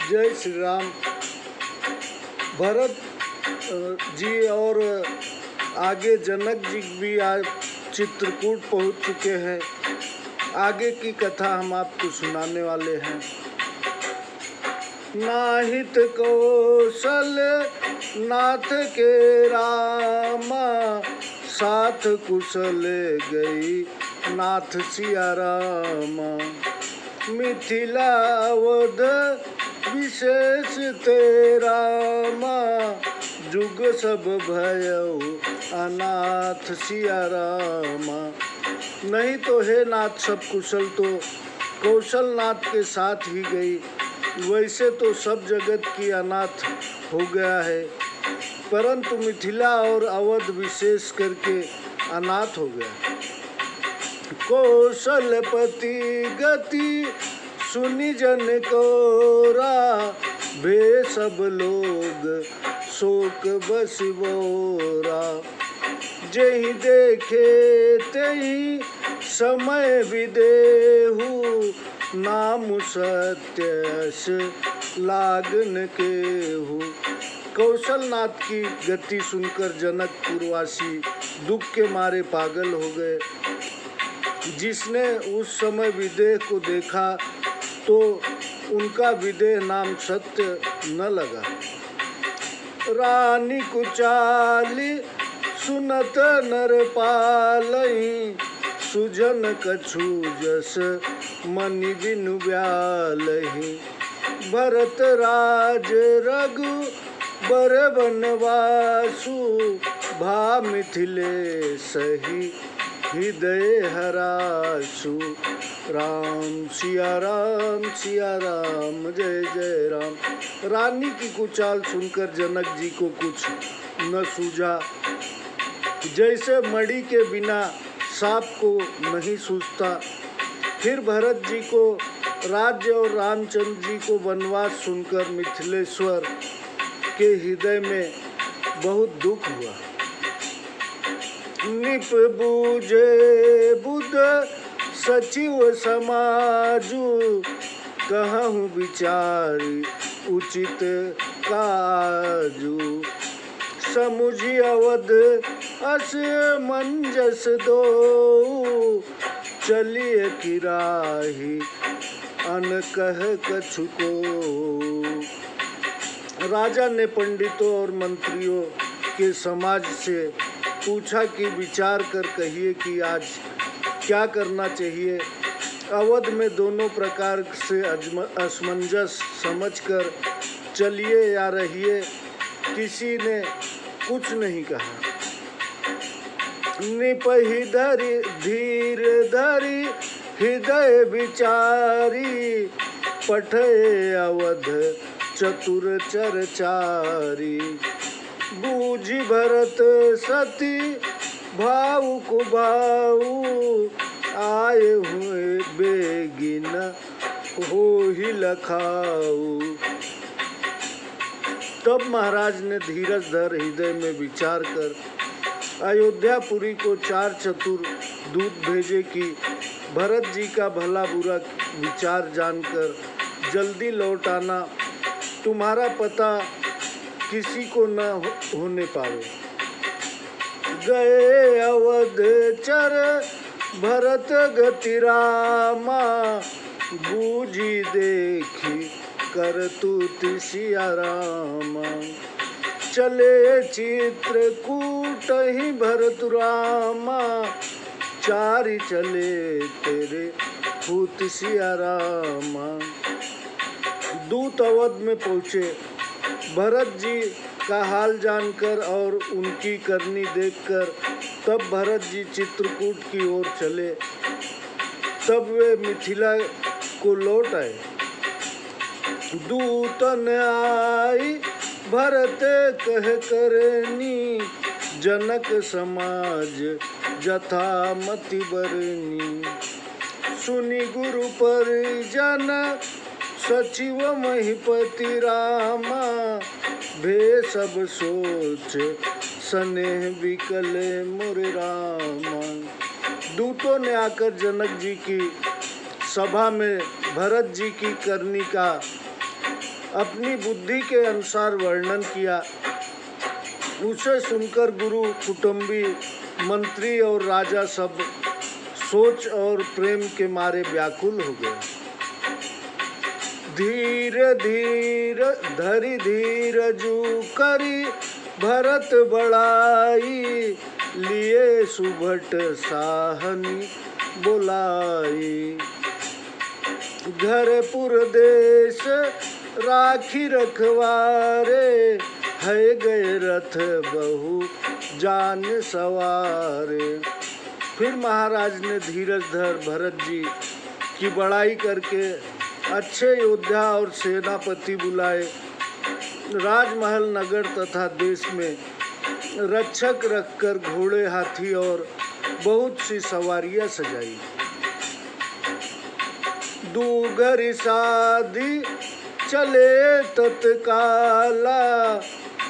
जय श्री राम। भरत जी और आगे जनक जी भी आज चित्रकूट पहुंच चुके हैं। आगे की कथा हम आपको सुनाने वाले हैं। नाहित कौशल नाथ के रामा, साथ कुशल गई नाथ सिया रामा। मिथिलावध विशेष तेरा माँ, जुग सब भयउ अनाथ सिया रामा। नहीं तो हे नाथ सब कुशल तो कौशल नाथ के साथ ही गई, वैसे तो सब जगत की अनाथ हो गया है, परंतु मिथिला और अवध विशेष करके अनाथ हो गया। कौशलपति गति सुनि जन कोरा, भे सब लोग शोक बस बोरा। जेहि देखे तेहि समय विदेहु, नाम सत्यस लागन केहू। कौशलनाथ की गति सुनकर जनकपुरवासी दुख के मारे पागल हो गए। जिसने उस समय विदेह को देखा तो उनका विदेह नाम सत्य न लगा। रानी कुचाली सुनत नर पालई, सुजन कछु जस मनि बिनु ब्यालहि। भरत राज रघु बर बनवासु, भा मिथिले सही हृदय हरासु। राम सिया राम जय जय राम। रानी की कुचाल सुनकर जनक जी को कुछ न सूझा। जैसे मणि के बिना सांप को नहीं सूझता। फिर भरत जी को राज्य और रामचंद्र जी को वनवास सुनकर मिथिलेश्वर के हृदय में बहुत दुख हुआ। निप बूझे बुध सचिव समाजु, कहूँ विचारी उचित काजु। समुझि अवध अस मंजस दो, चलिए किराही अनकह कछु को। राजा ने पंडितों और मंत्रियों के समाज से पूछा कि विचार कर कहिए कि आज क्या करना चाहिए। अवध में दोनों प्रकार से असमंजस समझकर चलिए या रहिए, किसी ने कुछ नहीं कहा। निपहि धरि धीर धरि हृदय विचारी, पठे अवध चतुर चरचारी। बूझि भरत सती भाऊ को भाऊ, आए हुए बेगिन हो ही लखाऊ। तब महाराज ने धीरज धर हृदय में विचार कर अयोध्यापुरी को 4 चतुर दूत भेजे कि भरत जी का भला बुरा विचार जानकर जल्दी लौट आना, तुम्हारा पता किसी को न होने पावे। गए अवध चर भरत गति रामा, बूझी देखी करतूति सिया रामा। चले चित्रकूट ही भरत रामा, चारि चले तेरे भूत सिया रामा। दूत अवध में पहुँचे। भरत जी का हाल जानकर और उनकी करनी देखकर तब भरत जी चित्रकूट की ओर चले। तब वे मिथिला को लौट आए। दूतन आई भरत कह करनी, जनक समाज जथा मति बरनी। सुनि गुरु परिजन सचिव महिपति रामा, भे सब सोच स्नेह विकले मोर रामा। दूतों ने आकर जनक जी की सभा में भरत जी की करनी का अपनी बुद्धि के अनुसार वर्णन किया। उसे सुनकर गुरु, कुटुंबी, मंत्री और राजा सब सोच और प्रेम के मारे व्याकुल हो गए। धीरे धीरे धरि धीरजु करी भरत बड़ाई, लिए सुभट साहनी बुलाई। घर पुर देश राखी रखवारे, है गए रथ बहु जान सवारे। फिर महाराज ने धीरज धर भरत जी की बड़ाई करके अच्छे योद्धा और सेनापति बुलाए। राजमहल, नगर तथा देश में रक्षक रखकर घोड़े, हाथी और बहुत सी सवारियां सजाई। दूघरि साधी चले तत्काला,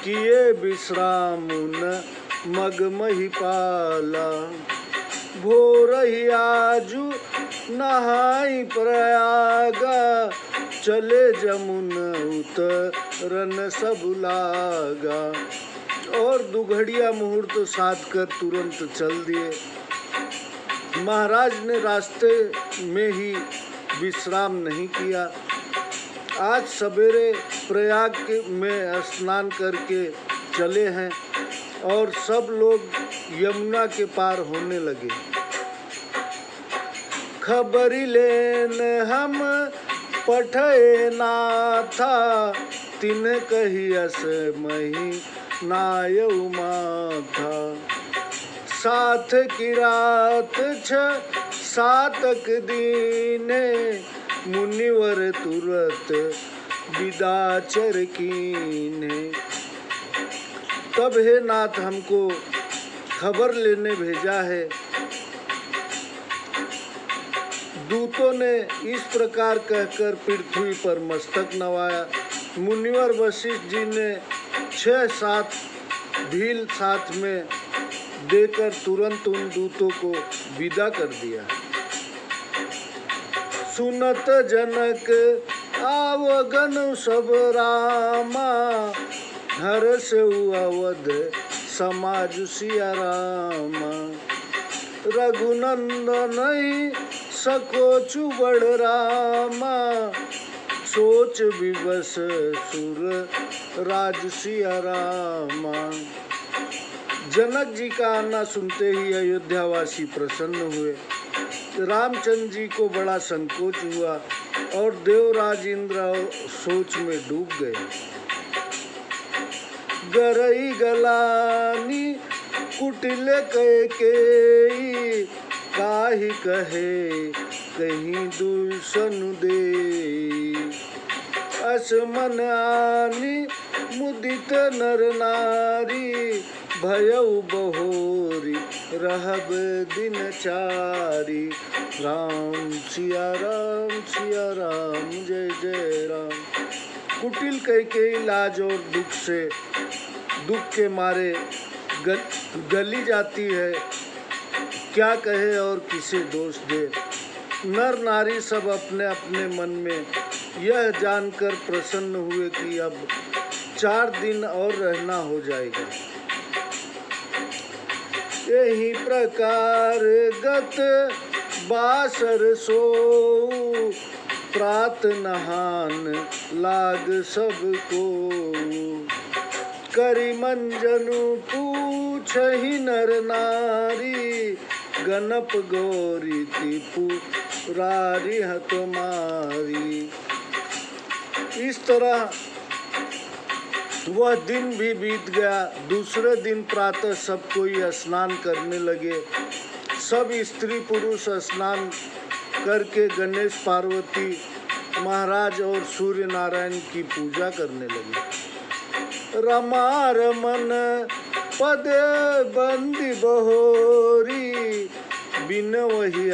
किए विश्राम न मग महिपाला। भोरहि आजु नहाई प्रयागा, चले जमुन उतरन सब लागा। और दुघड़िया मुहूर्त साध कर तुरंत चल दिए। महाराज ने रास्ते में ही विश्राम नहीं किया। आज सवेरे प्रयाग में स्नान करके चले हैं और सब लोग यमुना के पार होने लगे। खबरी लेन हम पठे नाथा, तिन कहियस मही नाय माथा। साथ की रात 6 दीने, मुनिवर तुरत विदाचर कीने। तब हे नाथ, हमको खबर लेने भेजा है। दूतों ने इस प्रकार कहकर पृथ्वी पर मस्तक नवाया। मुनिवर वशिष्ठ जी ने 6-7 भील साथ में देकर तुरंत उन दूतों को विदा कर दिया। सुनत जनक आवगन सब रामा, हर्ष अवध समाज सिया रामा। रघुनंदन सकोचु बड़ रामा, सोच विवश सुर राज सिया रामा। जनक जी का आना सुनते ही अयोध्यावासी प्रसन्न हुए। रामचंद्र जी को बड़ा संकोच हुआ और देवराज इंद्र सोच में डूब गए। गरई गलानी कुटिल कैकेयी, काहि कहे कहीं दूषण देई। असमन आनी मुदित नर नारी, भयउ बहोरी रहब दिनचारी। राम सिया राम, जय जय राम। कुटिल कैकेयी लाज और दुख के मारे गली जाती है। क्या कहे और किसे दोष दे। नर नारी सब अपने अपने मन में यह जानकर प्रसन्न हुए कि अब 4 दिन और रहना हो जाएगा। यही प्रकार गत बासर सोऊ, प्रात नहान लाग सबको। करि मंजनु पूछहि नर नारी, गणप गौरी पुरारी हतमारी। इस तरह वह दिन भी बीत गया। दूसरे दिन प्रातः सब कोई स्नान करने लगे। सब स्त्री पुरुष स्नान करके गणेश, पार्वती, महाराज और सूर्य नारायण की पूजा करने लगे। रमा रमन पद बंदी बहोरी, बिन वही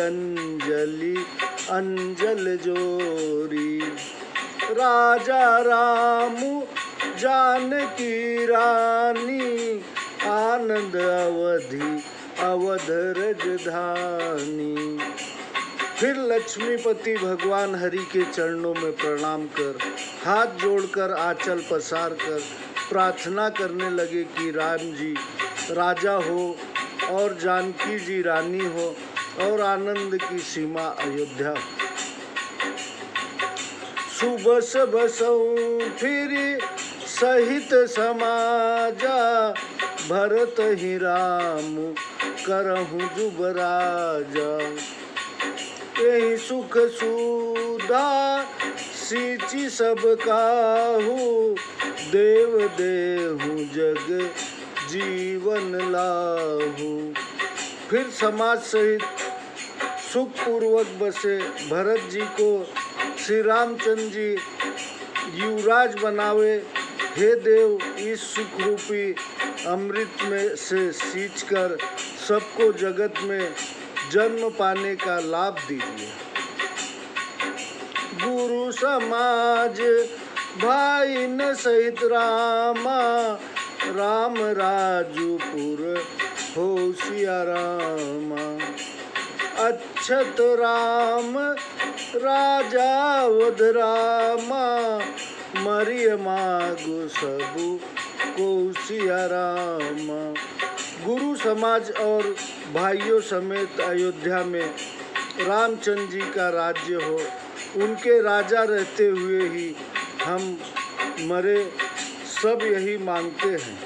अंजल जोरी। राजा रामू जानकी रानी, आनंद अवधि अवध रजधानी। फिर लक्ष्मीपति भगवान हरि के चरणों में प्रणाम कर हाथ जोड़कर आंचल पसार कर प्रार्थना करने लगे कि राम जी राजा हो और जानकी जी रानी हो और आनंद की सीमा अयोध्या हो। सुबस बसऊं फिर सहित समाजा भरत ही राम करहूँ जुबराजा। यही सुख सुधा सींची सब काहू देव देहूँ जग जीवन लाहू। फिर समाज सहित सुख पूर्वक बसे भरत जी को श्री रामचंद्र जी युवराज बनावे। हे देव इस सुख रूपी अमृत में से सींचकर सबको जगत में जन्म पाने का लाभ दीजिए। गुरु समाज भाई न सहित रामा राम राजूपुर हो सिया रामा। अच्छत राम राजा वध रामा मरिय मागु सबु को सिया रामा। गुरु समाज और भाइयों समेत अयोध्या में रामचंद्र जी का राज्य हो। उनके राजा रहते हुए ही हम मरे, सब यही मांगते हैं।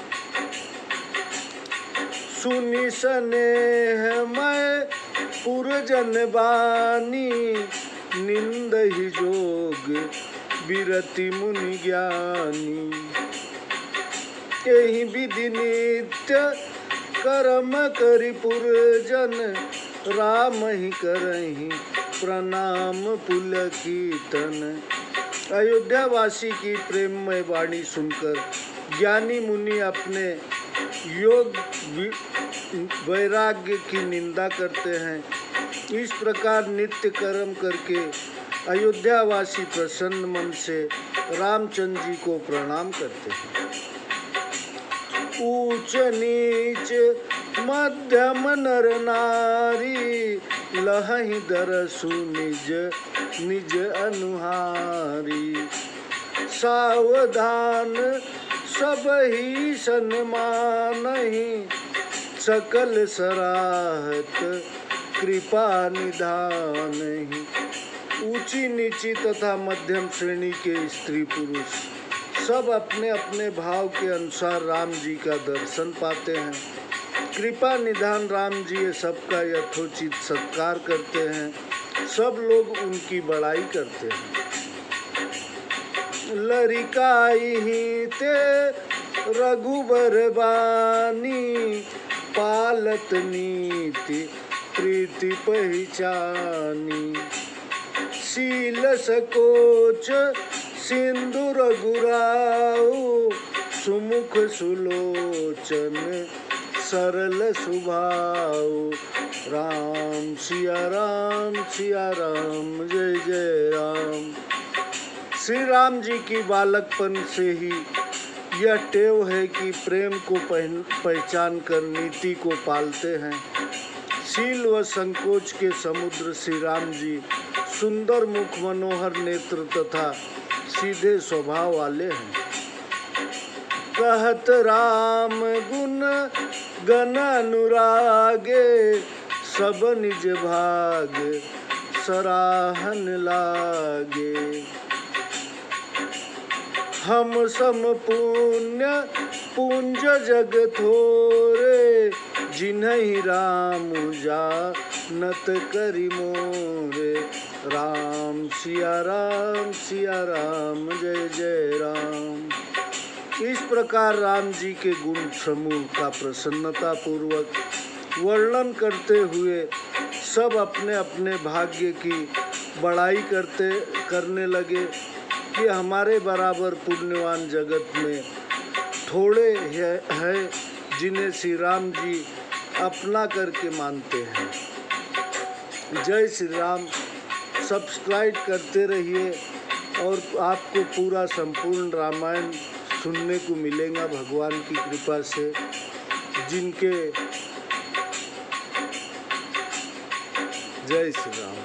सुनी स्नेह मैं पुरजन बानी निंद ही जोग विरति मुनि ज्ञानी। यही विधि नित्य कर्म करि पुरजन राम ही करहि प्रणाम पुलकितन। अयोध्या वासी की प्रेममय वाणी सुनकर ज्ञानी मुनि अपने योग वैराग्य की निंदा करते हैं। इस प्रकार नित्य कर्म करके अयोध्या वासी प्रसन्न मन से रामचंद्र जी को प्रणाम करते हैं। ऊंच नीच मध्यम नर नारी लहहि दरसु निज निज अनुहारी। सावधान सब ही सन्मानहि सकल सराहत कृपा निधानहि। ऊंची नीची तथा मध्यम श्रेणी के स्त्री पुरुष सब अपने अपने भाव के अनुसार राम जी का दर्शन पाते हैं। कृपा निधान राम जी सबका यथोचित सत्कार करते हैं। सब लोग उनकी बड़ाई करते हैं। लरिकाई ही ते रघुबर बानी पालत नीति प्रीति पहचानी। शील सकोच सिंधु रघुराऊ सुमुख सुलोचन सरल सुभाऊ। राम सिया राम जय जय राम। श्री राम जी की बालकपन से ही यह टेव है कि प्रेम को पहचान कर नीति को पालते हैं। शील व संकोच के समुद्र श्री राम जी सुंदर मुख मनोहर नेत्र तथा सीधे स्वभाव वाले हैं। कहत राम गुण गण अनुरागे सब निज भाग सराहन लागे। हम सम पुण्य पुंज जग थोरे जिन्हि राम जानत करि मोरे। राम सिया राम जय जय राम। इस प्रकार राम जी के गुण समूह का प्रसन्नता पूर्वक वर्णन करते हुए सब अपने अपने भाग्य की बड़ाई करने लगे कि हमारे बराबर पुण्यवान जगत में थोड़े हैं जिन्हें श्री राम जी अपना करके मानते हैं। जय श्री राम। सब्सक्राइब करते रहिए और आपको पूरा संपूर्ण रामायण सुनने को मिलेगा भगवान की कृपा से। जिनके जय श्री राम।